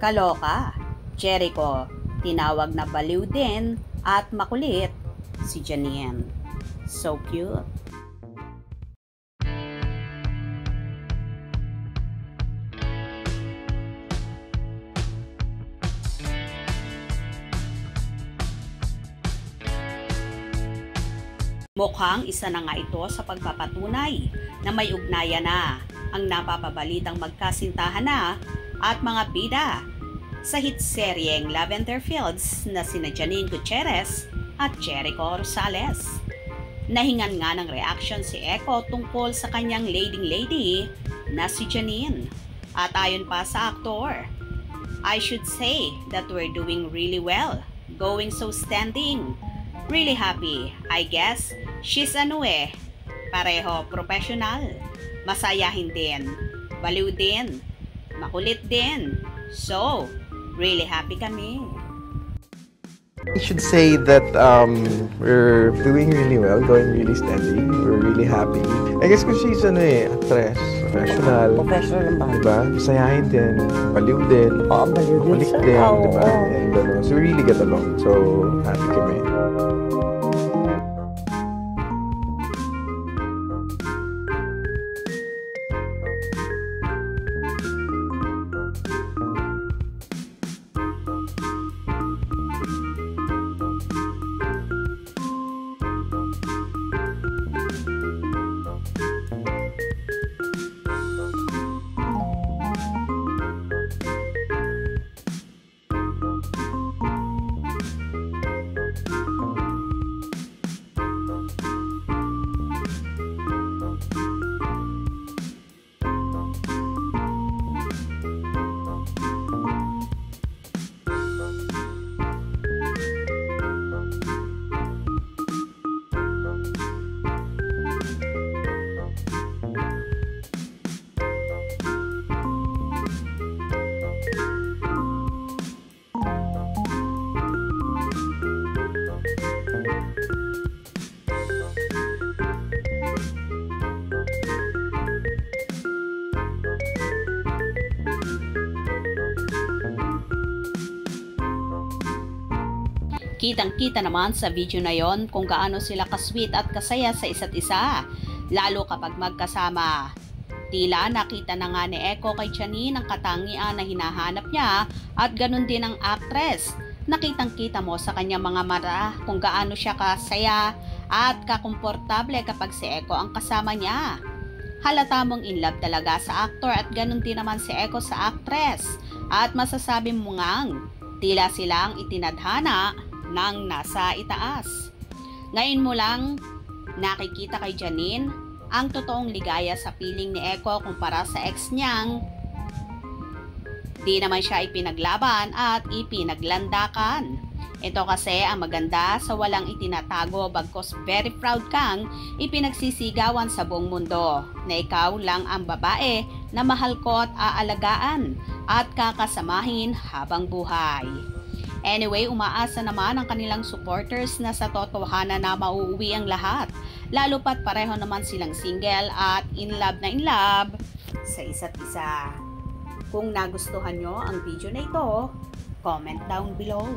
Kaloka, Jericho, tinawag na baliw din at makulit si Janine. So cute. Mukhang isa na nga ito sa pagpapatunay na may ugnayan na ang napapabalitang magkasintahan na at mga bida sa hit seryeng Lavender Fields na sina Janine Gutierrez at Jericho Rosales. Nahingan nga ng reaction si Echo tungkol sa kanyang leading lady na si Janine. At ayon pa sa aktor, I should say that we're doing really well, going so standing. Really happy. I guess she's pareho professional. Masayahin din. Baliw din. Makulit din. So, really happy kami. I should say that we're doing really well, going really steady. We're really happy. I guess kung she's actress, professional. Professional naman. Diba? Masayahin din. Baliw din. Oo, baliw din Makulit siya. din. Oo, Diba? oo. And, so we really get along. So, happy kami. Kitang-kita naman sa video na yon kung gaano sila kasweet at kasaya sa isa't isa, lalo kapag magkasama. Tila nakita na nga ni Echo kay Janine ang katangian na hinahanap niya at ganun din ang actress. Nakitang-kita mo sa kanyang mga mata kung gaano siya kasaya at kakomportable kapag si Echo ang kasama niya. Halata mong in love talaga sa actor at ganun din naman si Echo sa actress. At masasabi mo ngang tila silang itinadhana ng nasa itaas. Ngayon mo lang nakikita kay Janine ang totoong ligaya sa piling ni Echo kumpara sa ex niyang di naman siya ipinaglaban at ipinaglandakan. Ito kasi ang maganda sa walang itinatago bagkos very proud kang ipinagsisigawan sa buong mundo na ikaw lang ang babae na mahal ko at aalagaan at kakasamahin habang buhay. Anyway, umaasa naman ang kanilang supporters na sa totohanan na mauuwi ang lahat. Lalo pat pareho naman silang single at in love sa isa't isa. Kung nagustuhan nyo ang video na ito, comment down below.